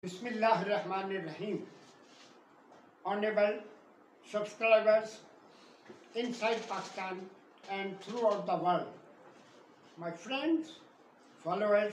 Bismillahirrahmanirrahim. Honorable subscribers inside Pakistan and throughout the world, my friends, followers,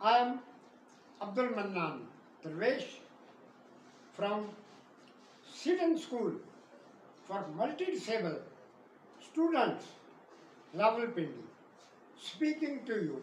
I am Abdul Mannan Darwesh from Sidon School for Multi-Disabled Students, Rawalpindi, speaking to you.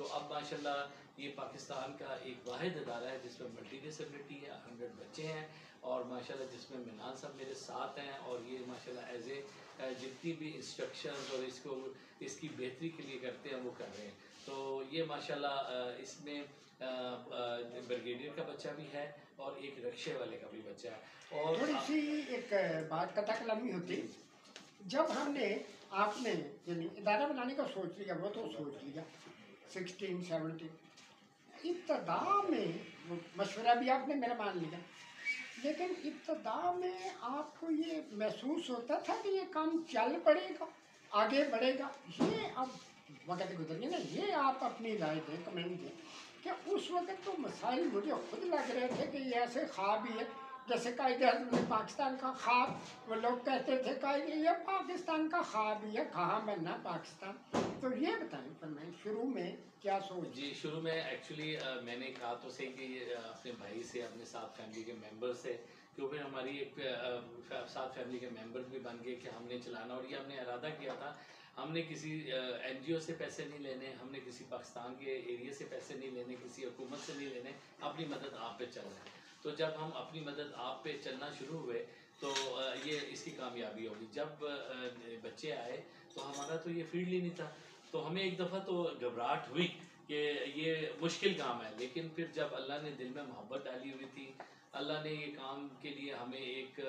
تو اب ماشاءاللہ یہ پاکستان کا ایک واحد ادارہ ہے جس میں ملٹی ڈسیبلٹی ہے، 100 بچے ہیں، اور ماشاءاللہ جس میں منان صاحب میرے ساتھ ہیں، اور یہ ماشاءاللہ ایز اے جتنی بھی انسٹرکشنز اور اس کی بہتری کے لیے کرتے ہیں وہ کر رہے ہیں. تو یہ ماشاءاللہ اس میں بریگیڈیئر کا بچہ بھی ہے اور ایک رکشے والے کا بھی بچہ ہے. اور تھوڑی سی ایک بات قطع کلامی ہوتی، جب ہم نے آپ نے یعنی ادارہ بنانے کا سوچ لیا، وہ تو سوچ لیا 16-17 ابتدا میں مشورہ بھی آپ نے میرا مان لیا، لیکن ابتدا میں آپ کو یہ محسوس ہوتا تھا کہ یہ کام چل پڑے گا، آگے بڑھے گا؟ یہ اب وقت گزر گیا نا، یہ آپ اپنی رائے دیں، کمنٹ دیں کہ اس وقت تو مسائل مجھے خود لگ رہے تھے کہ یہ ایسے خواب ہی ہے جیسے قائد اعظم نے پاکستان کا خواب، وہ لوگ کہتے تھے کہ یہ پاکستان کا خواب ہی ہے، کہاں بننا پاکستان. تو یہ بتائیں فرمائیں شروع میں کیا سوچ؟ جی شروع میں ایکچولی میں نے کہا تو صحیح کہ یہ اپنے بھائی سے، اپنے ساتھ فیملی کے ممبر سے، کیونکہ ہماری ایک ساتھ فیملی کے ممبر بھی بن گئے کہ ہم نے چلانا، اور یہ ہم نے ارادہ کیا تھا. ہم نے کسی این جی او سے پیسے نہیں لینے، ہم نے کسی پاکستان کے ایریا سے پیسے نہیں لینے، کسی حکومت سے نہیں لینے، اپنی مدد آپ پہ چل رہے ہیں. تو جب ہم اپنی مدد آپ پہ چلنا شروع ہوئے تو یہ اس کی کامیابی ہوگی. جب بچے آئے تو ہمارا تو یہ فیلڈ ہی نہیں تھا، تو ہمیں ایک دفعہ تو گھبراہٹ ہوئی کہ یہ مشکل کام ہے. لیکن پھر جب اللہ نے دل میں محبت ڈالی ہوئی تھی، اللہ نے یہ کام کے لیے ہمیں ایک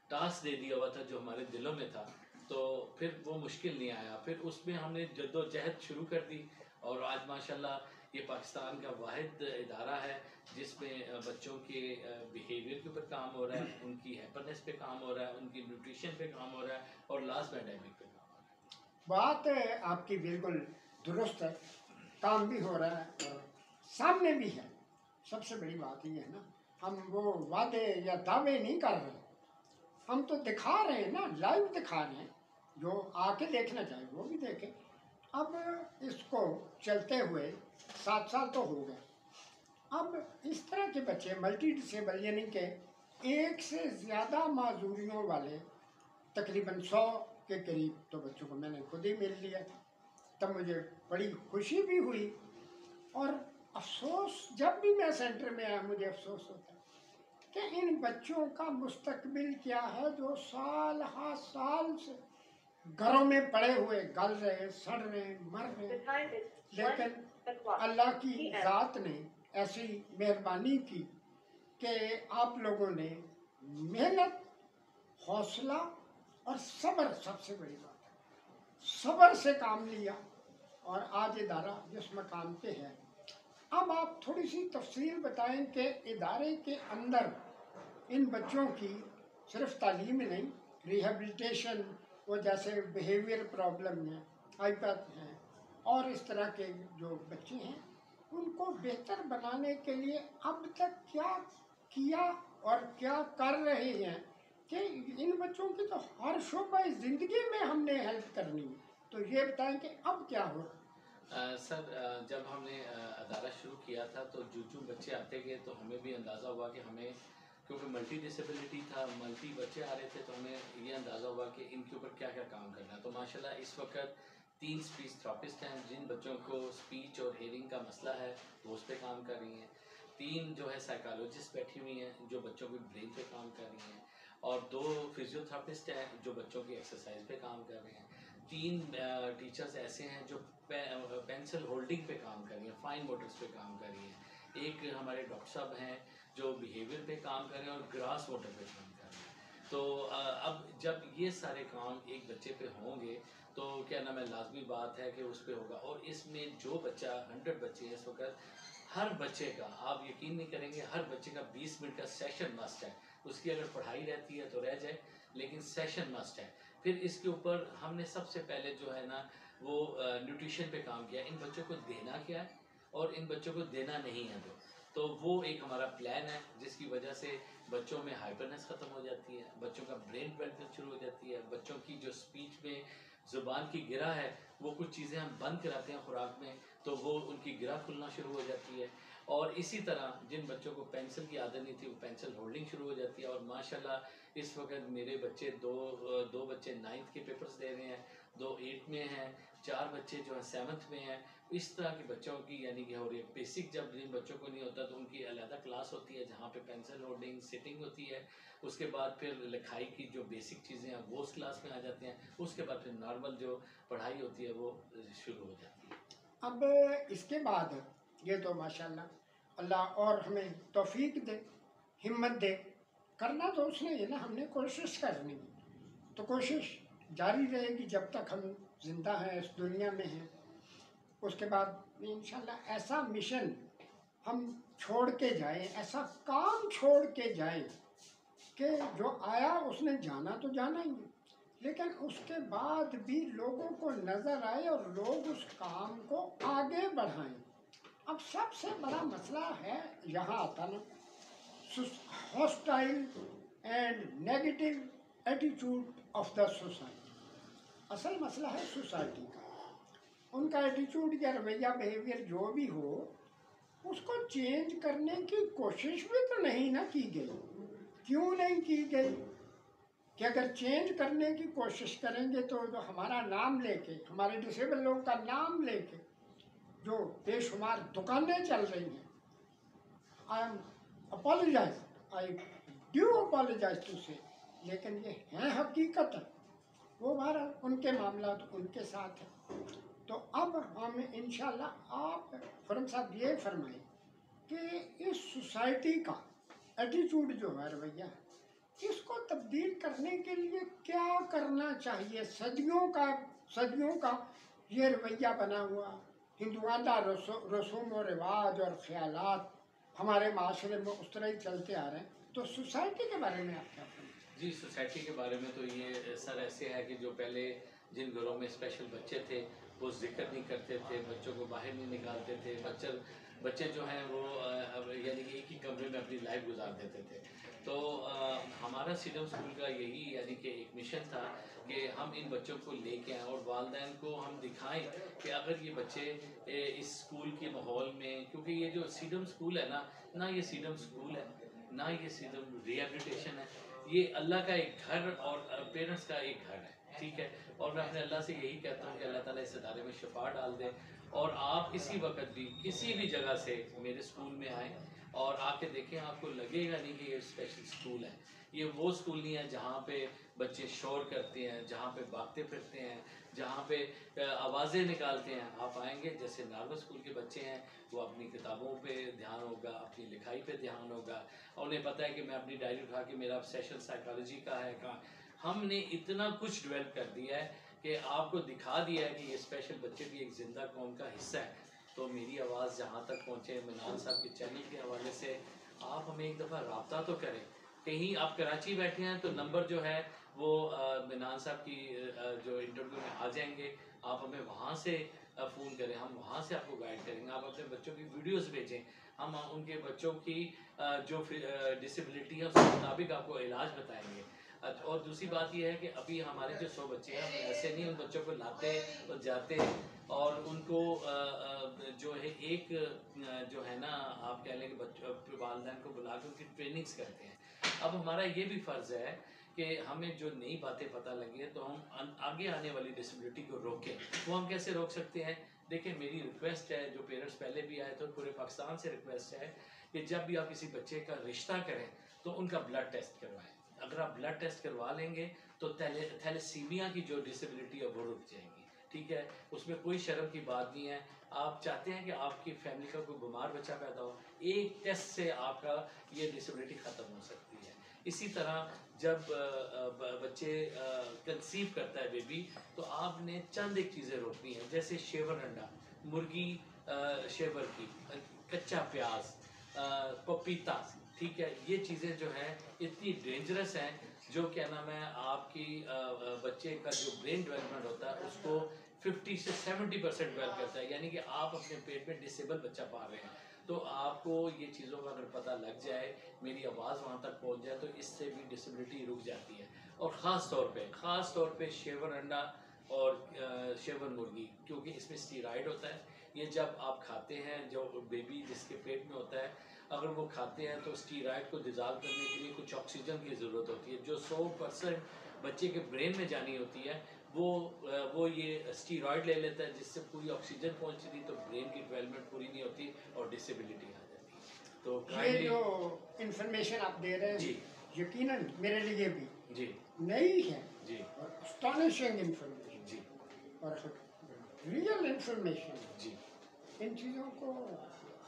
ٹاسک دے دیا ہوا تھا جو ہمارے دلوں میں تھا، تو پھر وہ مشکل نہیں آیا. پھر اس میں ہم نے جد و جہد شروع کر دی، اور آج ماشاءاللہ یہ پاکستان کا واحد ادارہ ہے جس میں بچوں کے بیہیویئر کے اوپر کام ہو رہا ہے، ان کی ہیپرنس پہ کام ہو رہا ہے، ان کی نیوٹریشن پہ کام ہو رہا ہے، اور لاسٹ پینڈیمک پہ کام ہو رہا ہے. بات آپ کی بالکل درست ہے، کام بھی ہو رہا ہے اور سامنے بھی ہے. سب سے بڑی بات یہ ہے نا، ہم وہ وعدے یا دعوے نہیں کر رہے، ہم تو دکھا رہے ہیں نا، لائیو دکھا رہے ہیں. جو آ کے دیکھنا چاہے وہ بھی دیکھیں. اب اس کو چلتے ہوئے 7 سال تو ہو گئے. اب اس طرح کے بچے ملٹی ڈسیبل یعنی کہ ایک سے زیادہ معذوریوں والے تقریباً 100 کے قریب تو بچوں کو میں نے خود ہی مل لیا تھا. تب مجھے بڑی خوشی بھی ہوئی، اور افسوس جب بھی میں سینٹر میں آیا مجھے افسوس ہوتا ہے کہ ان بچوں کا مستقبل کیا ہے جو سال ہا سال سے گھروں میں پڑے ہوئے گل رہے، سڑ رہے، مر رہے. لیکن اللہ کی ذات نے ایسی مہربانی کی کہ آپ لوگوں نے محنت، حوصلہ اور صبر، سب سے بڑی بات ہے، صبر سے کام لیا اور آج ادارہ جس مقام پہ ہے. اب آپ تھوڑی سی تفصیل بتائیں کہ ادارے کے اندر ان بچوں کی صرف تعلیم ہی نہیں، ریہیبلیٹیشن، وہ جیسے بیہیویئر پرابلم ہیں، ہائپر ہیں، اور اس طرح کے جو بچے ہیں ان کو بہتر بنانے کے لیے اب تک کیا کیا اور کیا کر رہے ہیں کہ ان بچوں کی تو ہر شعبہ زندگی میں ہم نے ہیلپ کرنی ہے. تو یہ بتائیں کہ اب کیا ہو رہا ہے؟ سر جب ہم نے ادارہ شروع کیا تھا تو جو بچے آتے گئے تو ہمیں بھی اندازہ ہوا کہ ہمیں، کیونکہ ملٹی ڈسیبلٹی تھا، ملٹی بچے آ رہے تھے، تو ہمیں یہ اندازہ ہوا کہ ان کے اوپر کیا کیا کام کرنا ہے. تو ماشاءاللہ اس وقت 3 اسپیچ تھراپسٹ ہیں جن بچوں کو اسپیچ اور ہیئرنگ کا مسئلہ ہے وہ اس پہ کام کر رہی ہیں. 3 جو ہے سائیکالوجسٹ بیٹھی ہوئی ہیں جو بچوں کے برین پہ کام کر رہی ہیں، اور 2 فزیو تھراپسٹ ہیں جو بچوں کی ایکسرسائز پہ کام کر رہے ہیں. 3 ٹیچرز ایسے ہیں جو پینسل ہولڈنگ پہ کام کر رہی ہیں، فائن موٹرز پہ کام کر رہی ہیں. ایک ہمارے ڈاکٹر صاحب ہیں جو بیہیویئر پہ کام کر رہے ہیں اور گراس موٹر پہ کام کر رہے ہیں. تو اب جب یہ سارے کام ایک بچے پہ ہوں گے تو کیا نام ہے، لازمی بات ہے کہ اس پہ ہوگا. اور اس میں جو بچہ 100 بچے ہیں اس وقت، ہر بچے کا آپ یقین نہیں کریں گے، ہر بچے کا 20 منٹ کا سیشن مسٹ ہے. اس کی اگر پڑھائی رہتی ہے تو رہ جائے، لیکن سیشن مسٹ ہے. پھر اس کے اوپر ہم نے سب سے پہلے جو ہے نا وہ نیوٹریشن پہ کام کیا، ان بچوں کو دینا کیا ہے اور ان بچوں کو دینا نہیں ہے. تو وہ ایک ہمارا پلان ہے جس کی وجہ سے بچوں میں ہائپرنس ختم ہو جاتی ہے، بچوں کا برین ڈیولپمنٹ شروع ہو جاتی ہے، بچوں کی جو اسپیچ میں زبان کی گرہ ہے، وہ کچھ چیزیں ہم بند کراتے ہیں خوراک میں تو وہ ان کی گرہ کھلنا شروع ہو جاتی ہے. اور اسی طرح جن بچوں کو پینسل کی عادت نہیں تھی وہ پینسل ہولڈنگ شروع ہو جاتی ہے. اور ماشاءاللہ اس وقت میرے بچے دو بچے 9th کے پیپرز دے رہے ہیں، 2 8 میں ہیں، 4 بچے جو ہیں 7th میں ہیں، اس طرح کے بچوں کی یعنی کہ ہو رہی ہے بیسک. جب جن بچوں کو نہیں ہوتا تو ان کی علیحدہ کلاس ہوتی ہے جہاں پہ پینسل ہولڈنگ سٹنگ ہوتی ہے. اس کے بعد پھر لکھائی کی جو بیسک چیزیں ہیں وہ اس کلاس میں آ جاتے ہیں. اس کے بعد پھر نارمل جو پڑھائی ہوتی ہے وہ شروع ہو جاتی ہے. اب اس کے بعد یہ تو ماشاءاللہ اللہ اور ہمیں توفیق دے، ہمت دے. کرنا تو اس نے یہ نا، ہم نے کوشش کرنی، تو کوشش جاری رہے گی جب تک ہم زندہ ہیں، اس دنیا میں ہیں. اس کے بعد انشاءاللہ ایسا مشن ہم چھوڑ کے جائیں، ایسا کام چھوڑ کے جائیں کہ جو آیا اس نے جانا تو جانا ہی ہے، لیکن اس کے بعد بھی لوگوں کو نظر آئے اور لوگ اس کام کو آگے بڑھائیں. اب سب سے بڑا مسئلہ ہے یہاں آتا نا، ہاسٹائل اینڈ نیگیٹو ایٹیچیوڈ آف دا سوسائٹی. اصل مسئلہ ہے سوسائٹی کا، ان کا ایٹیچیوڈ یا رویہ بیہیویئر جو بھی ہو، اس کو چینج کرنے کی کوشش بھی تو نہیں نہ کی گئی. کیوں نہیں کی گئی؟ کہ اگر چینج کرنے کی کوشش کریں گے تو جو ہمارا نام لے کے، ہمارے ڈسیبل لوگوں کا نام لے کے جو بے شمار دکانیں چل رہی ہیں، I am apologise, I do apologise to say, لیکن یہ ہیں حقیقت ہے، وہ بہرحال ان کے معاملات ان کے ساتھ ہیں. تو اب ہم انشاءاللہ آپ فرم صاحب یہ فرمائیں کہ اس سوسائٹی کا ایٹیچیوڈ جو ہے، رویہ ہے، اس کو تبدیل کرنے کے لیے کیا کرنا چاہیے؟ صدیوں کا یہ رویہ بنا ہوا ہندوانہ رسوم و رواج اور خیالات ہمارے معاشرے میں اس طرح ہی چلتے آ رہے ہیں. تو سوسائٹی کے بارے میں آپ کیا فرمائیں؟ جی سوسائٹی کے بارے میں تو یہ سر ایسے ہے کہ جو پہلے جن گھروں میں اسپیشل بچے تھے وہ ذکر نہیں کرتے تھے، بچوں کو باہر نہیں نکالتے تھے. بچے جو ہیں وہ یعنی کہ ایک ہی کمرے میں اپنی لائف گزار دیتے تھے. تو ہمارا سیڈم اسکول کا یہی یعنی کہ ایک مشن تھا کہ ہم ان بچوں کو لے کے آئیں اور والدین کو ہم دکھائیں کہ اگر یہ بچے اس اسکول کے ماحول میں، کیونکہ یہ جو سیڈم اسکول ہے نا، نہ یہ سیڈم اسکول ہے نہ یہ سیڈم ریہیبلیٹیشن ہے، یہ اللہ کا ایک گھر اور پیرنٹس کا ایک گھر ہے. ٹھیک ہے، اور میں اپنے اللہ سے یہی کہتا ہوں کہ اللہ تعالیٰ اس ادارے میں شفا ڈال دے. اور آپ کسی وقت بھی کسی بھی جگہ سے میرے اسکول میں آئیں اور آ کے دیکھیں، آپ کو لگے گا نہیں کہ یہ اسپیشل اسکول ہے. یہ وہ اسکول نہیں ہے جہاں پہ بچے شور کرتے ہیں، جہاں پہ بھاگتے پھرتے ہیں، جہاں پہ آوازیں نکالتے ہیں. آپ آئیں گے جیسے نارمل اسکول کے بچے ہیں، وہ اپنی کتابوں پہ دھیان ہوگا، اپنی لکھائی پہ دھیان ہوگا، اور انہیں پتہ ہے کہ میں اپنی ڈائری اٹھا کے میرا سیشن سائیکالوجی کا ہے. کہاں ہم نے اتنا کچھ ڈیولپ کر دیا ہے کہ آپ کو دکھا دیا ہے کہ یہ اسپیشل بچے بھی ایک زندہ قوم کا حصہ ہے. تو میری آواز جہاں تک پہنچے، منان صاحب کے چینل کے حوالے سے آپ ہمیں ایک دفعہ رابطہ تو کریں. کہیں آپ کراچی بیٹھے ہیں تو نمبر جو ہے وہ منان صاحب کی جو انٹرویو میں آ جائیں گے، آپ ہمیں وہاں سے فون کریں، ہم وہاں سے آپ کو گائیڈ کریں گے. آپ اپنے بچوں کی ویڈیوز بھیجیں، ہم ان کے بچوں کی جو ڈسیبلٹی ہے اس کے مطابق آپ کو علاج بتائیں گے. اور دوسری بات یہ ہے کہ ابھی ہمارے جو 100 بچے ہیں، ایسے نہیں ان بچوں کو لاتے اور جاتے اور ان کو جو ہے ایک جو ہے نا آپ کہہ لیں کہ بچوں والدین کو بلا کے ان کی ٹریننگز کرتے ہیں. اب ہمارا یہ بھی فرض ہے کہ ہمیں جو نئی باتیں پتہ لگی ہیں تو ہم آگے آنے والی ڈسیبلٹی کو روکیں. وہ ہم کیسے روک سکتے ہیں؟ دیکھیں، میری ریکویسٹ ہے، جو پیرنٹس پہلے بھی آئے تھے پورے پاکستان سے ریکویسٹ ہے کہ جب بھی آپ کسی بچے کا رشتہ کریں تو ان کا بلڈ ٹیسٹ کروائیں. اگر آپ بلڈ ٹیسٹ کروا لیں گے تو تھیلیسیمیا کی جو ڈسیبلٹی ہے وہ رک جائے گی. ٹھیک ہے، اس میں کوئی شرم کی بات نہیں ہے. آپ چاہتے ہیں کہ آپ کی فیملی کا کوئی بیمار بچہ پیدا ہو، ایک ٹیسٹ سے آپ کا یہ ڈسیبلٹی ختم ہو سکتی ہے. اسی طرح جب بچے کنسیو کرتا ہے بیبی، تو آپ نے چند ایک چیزیں روکنی ہیں، جیسے شیور انڈا، مرغی شیور کی، کچا پیاز، پپیتا. ٹھیک ہے، یہ چیزیں جو ہیں اتنی ڈینجرس ہیں جو کیا نام ہے آپ کی بچے کا جو برین ڈیولپمنٹ ہوتا ہے اس کو 50 سے 70% ڈیولپ کرتا ہے. یعنی کہ آپ اپنے پیٹ میں ڈسیبل بچہ پا رہے ہیں. تو آپ کو یہ چیزوں کا اگر پتہ لگ جائے، میری آواز وہاں تک پہنچ جائے، تو اس سے بھی ڈسیبلٹی رک جاتی ہے. اور خاص طور پہ شیور انڈا اور شیور مرغی، کیونکہ اس میں اسٹیرائڈ ہوتا ہے. یہ جب آپ کھاتے ہیں، جو بیبی جس کے پیٹ میں ہوتا ہے، اگر وہ کھاتے ہیں تو اسٹیرائڈ کو ڈیزالو کرنے کے لیے کچھ آکسیجن کی ضرورت ہوتی ہے جو 100% بچے کے برین میں جانی ہوتی ہے، وہ یہ اسٹیرائڈ لے لیتا ہے جس سے پوری آکسیجن پہنچتی تھی، تو برین کی ڈیولپمنٹ پوری نہیں ہوتی اور ڈسیبلٹی آ جاتی. تو یہ جو انفارمیشن آپ دے رہے ہیں جی یقیناً میرے لیے بھی جی نئی ہے جی اور اسٹانشنگ انفارمیشن جی اور ریئل انفارمیشن. جی ان چیزوں کو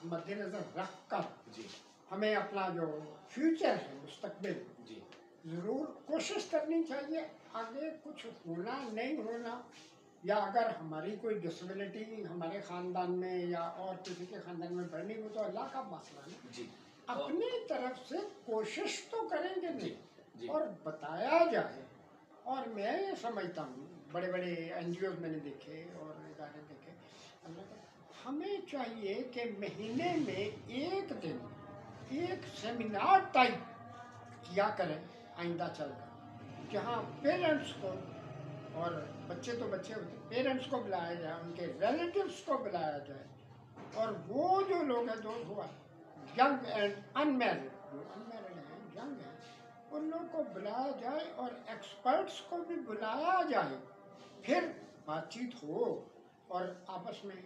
مد نظر رکھ کر جی ہمیں اپنا جو فیوچر ہے مستقبل جی ضرور کوشش کرنی چاہیے. آگے کچھ ہونا نہیں ہونا، یا اگر ہماری کوئی ڈسیبلٹی ہمارے خاندان میں یا اور کسی کے خاندان میں بڑھنی ہو تو اللہ کا مسئلہ ہے. جی اپنی طرف سے کوشش تو کریں گے جی نہیں جی اور بتایا جائے. اور میں یہ سمجھتا ہوں بڑے بڑے این جی اوز میں نے دیکھے اور ادارے دیکھے، اللہ کا ہمیں چاہیے کہ مہینے میں ایک دن ایک سیمینار ٹائپ کیا کریں آئندہ چل کر، جہاں پیرنٹس کو، اور بچے تو بچے ہوتے ہیں، پیرنٹس کو بلایا جائے، ان کے ریلیٹیوس کو بلایا جائے، اور وہ جو لوگ ہیں دوست ہوا ینگ اینڈ ان میرڈ، جو ان میرڈ ہیں ینگ ہیں، ان لوگ کو بلایا جائے اور ایکسپرٹس کو بھی بلایا جائے. پھر بات چیت ہو اور آپس میں،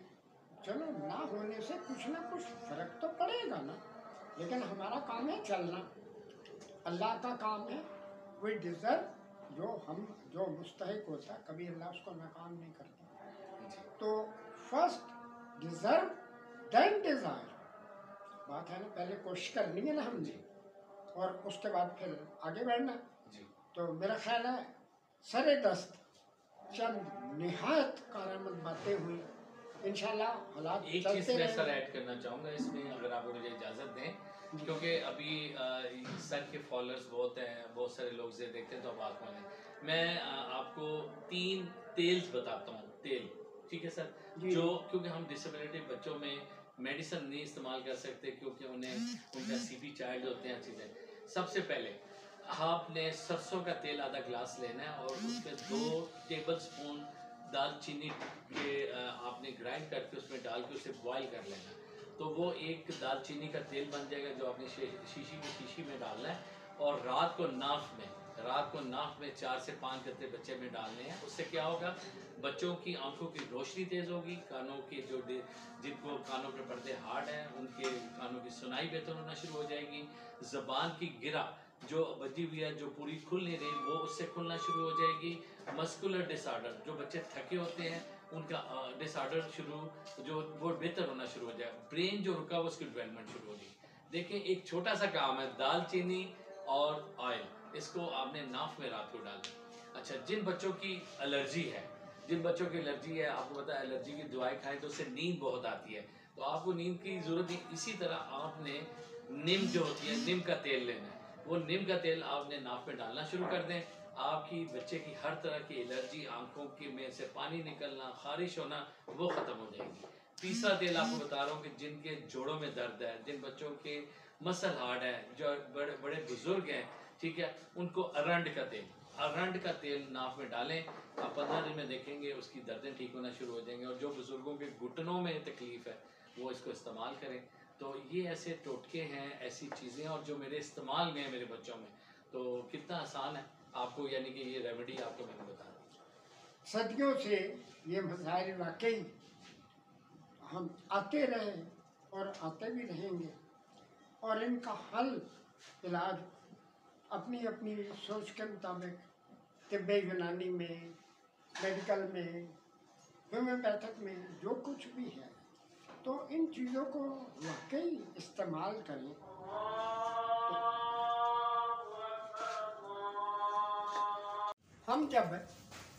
چلو نہ ہونے سے کچھ نہ کچھ فرق تو پڑے گا نا، لیکن ہمارا کام ہے چلنا، اللہ کا کام ہے. وی ڈیزرو، جو مستحق ہوتا ہے کبھی اللہ اس کو ناکام نہیں کرتا. تو فرسٹ ڈیزرو دین ڈیزائر، بات ہے نا، پہلے کوشش کرنی ہے نا ہم نے، اور اس کے بعد پھر آگے بڑھنا. تو میرا خیال ہے سر دست چند نہایت کارآمد باتیں ہوئی. انشاءاللہ حالات ایک چیز چلتے میں رہیں سر گے. ایڈ کرنا چاہوں گا اس میں، اگر آپ مجھے اجازت دیں، کیونکہ ابھی سر کے فالوورز بہت ہیں، بہت سارے لوگ سے دیکھتے ہیں تو بات مانیں. میں آپ کو 3 تیلز بتاتا ہوں. تیل، ٹھیک ہے سر، جو کیونکہ ہم ڈسیبلٹی بچوں میں میڈیسن نہیں استعمال کر سکتے کیونکہ انہیں ان کا سی پی چائلڈ ہوتے ہیں چیزیں. سب سے پہلے آپ نے سرسوں کا تیل آدھا گلاس لینا ہے اور اس میں 2 ٹیبل سپون دال چینی کے آپ نے گرائنڈ کر کے اس میں ڈال کے اسے بوائل کر لینا. تو وہ ایک دال چینی کا تیل بن جائے گا جو آپ نے شیشی میں ڈالنا ہے. اور رات کو ناف میں 4 سے 5 قطرے بچے میں ڈالنے ہیں. اس سے کیا ہوگا، بچوں کی آنکھوں کی روشنی تیز ہوگی، کانوں کی جن کو کانوں کے پردے ہارڈ ہیں ان کے کانوں کی سنائی بہتر ہونا شروع ہو جائے گی. زبان کی گرہ جو بجی ہوئی ہے، جو پوری کھل نہیں رہی، وہ اس سے کھلنا شروع ہو جائے گی. مسکولر ڈس آرڈر، جو بچے تھکے ہوتے ہیں ان کا ڈس آرڈر وہ بہتر ہونا شروع ہو جائے. برین جو رکا وہ اس کی ڈیولپمنٹ شروع ہوگی. دیکھیں ایک چھوٹا سا کام ہے، دال چینی اور آئل، اس کو آپ نے ناف میں رات کو ڈالنا. اچھا، جن بچوں کی الرجی ہے، آپ کو پتا ہے الرجی کی دوائی کھائیں تو اس سے نیند بہت آتی ہے، تو آپ کو نیند کی ضرورت نہیں. اسی طرح آپ نے نیم جو ہوتی ہے، نیم کا تیل لینا ہے. وہ نیم کا تیل آپ نے ناف میں ڈالنا شروع کر دیں. آپ کی بچے کی ہر طرح کی الرجی، آنکھوں کی میں سے پانی نکلنا، خارش ہونا، وہ ختم ہو جائے گی. تیسرا تیل آپ کو بتا رہا ہوں کہ جن کے جوڑوں میں درد ہے، جن بچوں کے مسل ہارڈ ہے، جو بڑے بزرگ ہیں، ٹھیک ہے، ان کو ارنڈ کا تیل ناف میں ڈالیں. آپ 15 دن میں دیکھیں گے اس کی دردیں ٹھیک ہونا شروع ہو جائیں گے. اور جو بزرگوں کے گھٹنوں میں تکلیف ہے وہ اس کو استعمال کریں. تو یہ ایسے ٹوٹکے ہیں، ایسی چیزیں، اور جو میرے استعمال میں ہیں میرے بچوں میں، تو کتنا آسان ہے آپ کو، یعنی کہ یہ ریمیڈی آپ کو میں نے بتا دی. صدیوں سے یہ مسائل واقعی ہم آتے رہے اور آتے بھی رہیں گے، اور ان کا حل، علاج اپنی اپنی سوچ کے مطابق طب یونانی میں، میڈیکل میں، ہومیوپیتھک میں، جو کچھ بھی ہے، تو ان چیزوں کو واقعی استعمال کریں. ہم جب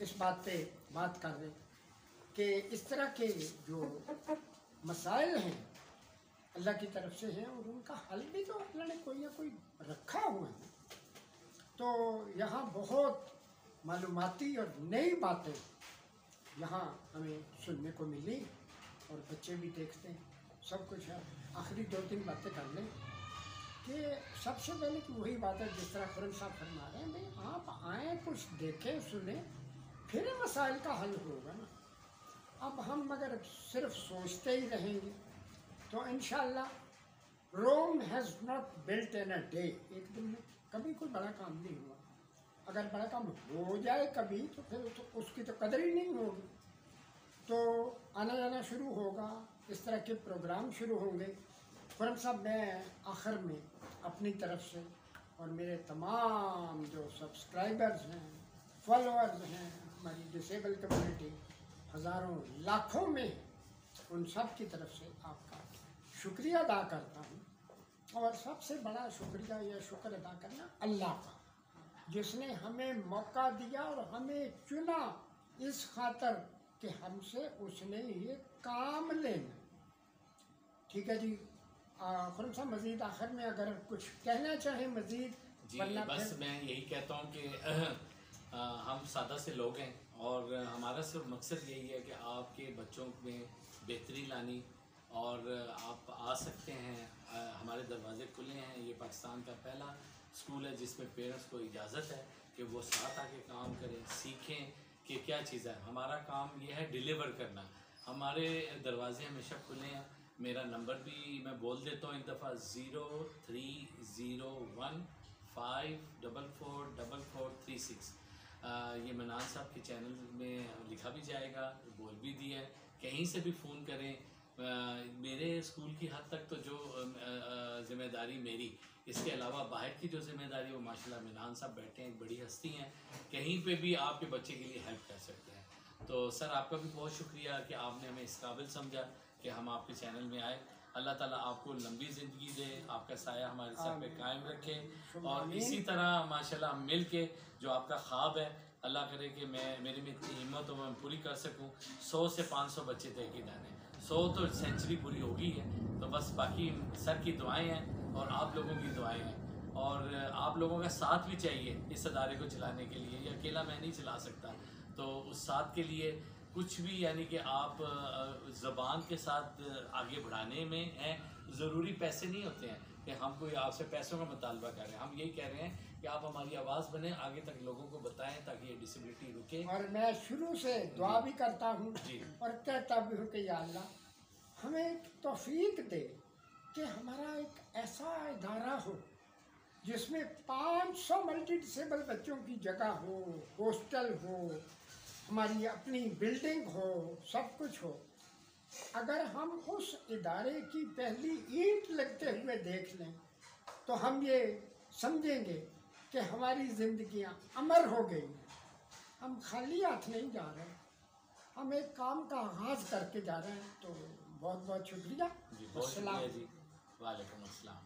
اس بات پہ بات کر رہے ہیں کہ اس طرح کے جو مسائل ہیں اللہ کی طرف سے ہیں، اور ان کا حل بھی تو اللہ نے کوئی نہ کوئی رکھا ہوا ہے، تو یہاں بہت معلوماتی اور نئی باتیں یہاں ہمیں سننے کو ملی، اور بچے بھی دیکھتے ہیں، سب کچھ ہے. آخری 2-3 باتیں کر لیں کہ سب سے پہلے کہ وہی بات ہے جس طرح خرم صاحب فرما رہے ہیں، بھائی آپ آئیں، کچھ دیکھیں سنیں، پھر مسائل کا حل ہوگا نا. اب ہم اگر صرف سوچتے ہی رہیں گے تو انشاءاللہ Rome has not built in a day, ایک دن میں کبھی کوئی بڑا کام نہیں ہوا. اگر بڑا کام ہو جائے کبھی تو پھر اس کی تو قدر ہی نہیں ہوگی. تو آنا جانا شروع ہوگا، اس طرح کے پروگرام شروع ہوں گے. خرم صاحب، میں آخر میں اپنی طرف سے اور میرے تمام جو سبسکرائبرز ہیں، فالوورز ہیں، ہماری ڈسیبل کمیونٹی ہزاروں لاکھوں میں، ان سب کی طرف سے آپ کا شکریہ ادا کرتا ہوں. اور سب سے بڑا شکریہ یا شکر ادا کرنا اللہ کا، جس نے ہمیں موقع دیا اور ہمیں چنا اس خاطر کہ ہم سے اس نے یہ کام لینا. ٹھیک ہے جی. خرم صاحب، مزید آخر میں اگر کچھ کہنا چاہیں مزید. جی بس میں یہی کہتا ہوں کہ ہم سادہ سے لوگ ہیں اور ہمارا صرف مقصد یہی ہے کہ آپ کے بچوں میں بہتری لانی، اور آپ آ سکتے ہیں، ہمارے دروازے کھلے ہیں. یہ پاکستان کا پہلا اسکول ہے جس میں پیرنٹس کو اجازت ہے کہ وہ ساتھ آ کے کام کریں، سیکھیں کہ کیا چیز ہے. ہمارا کام یہ ہے ڈیلیور کرنا. ہمارے دروازے ہمیشہ کھلے ہیں. میرا نمبر بھی میں بول دیتا ہوں ایک دفعہ، 0301544436. یہ منان صاحب کے چینل میں لکھا بھی جائے گا، بول بھی دیا ہے. کہیں سے بھی فون کریں. میرے اسکول کی حد تک تو جو ذمہ داری میری، اس کے علاوہ باہر کی جو ذمہ داری وہ ماشاءاللہ منان صاحب بیٹھے ہیں، ایک بڑی ہستی ہیں، کہیں پہ بھی آپ کے بچے کے لیے ہیلپ کر سکتے ہیں. تو سر آپ کا بھی بہت شکریہ کہ آپ نے ہمیں اس قابل سمجھا کہ ہم آپ کے چینل میں آئے. اللہ تعالیٰ آپ کو لمبی زندگی دے، آپ کا سایہ ہمارے سر پہ قائم رکھے، اور اسی طرح ماشاءاللہ ہم مل کے جو آپ کا خواب ہے، اللہ کرے کہ میرے میں اتنی ہمت ہو میں پوری کر سکوں. 100 سے 500 بچے تحقیق آنے، 100 تو سینچری پوری ہو گئی ہے. تو بس باقی سر کی دعائیں ہیں اور آپ لوگوں کی دعائیں ہیں، اور آپ لوگوں کا ساتھ بھی چاہیے اس ادارے کو چلانے کے لیے. یہ اکیلا میں نہیں چلا سکتا. تو اس ساتھ کے لیے کچھ بھی یعنی کہ آپ زبان کے ساتھ آگے بڑھانے میں ہیں. ضروری پیسے نہیں ہوتے ہیں کہ ہم کوئی آپ سے پیسوں کا مطالبہ کر رہے ہیں. ہم یہی کہہ رہے ہیں کہ آپ ہماری آواز بنیں، آگے تک لوگوں کو بتائیں تاکہ یہ ڈسیبلٹی رکے. اور میں شروع سے دعا بھی کرتا ہوں جی. اور کہتا بھی ہوں کہ یا اللہ ہمیں ایک توفیق دے کہ ہمارا ایک ایسا ادارہ ہو جس میں 500 ملٹی ڈسیبل بچوں کی جگہ ہو، ہاسٹل ہو، ہماری اپنی بلڈنگ ہو، سب کچھ ہو. اگر ہم اس ادارے کی پہلی اینٹ لگتے ہوئے دیکھ لیں تو ہم یہ سمجھیں گے کہ ہماری زندگیاں امر ہو گئی ہیں. ہم خالی ہاتھ نہیں جا رہے، ہم ایک کام کا آغاز کر کے جا رہے ہیں. تو بہت بہت شکریہ. جی بہت شکریہ جی. وعلیکم السلام.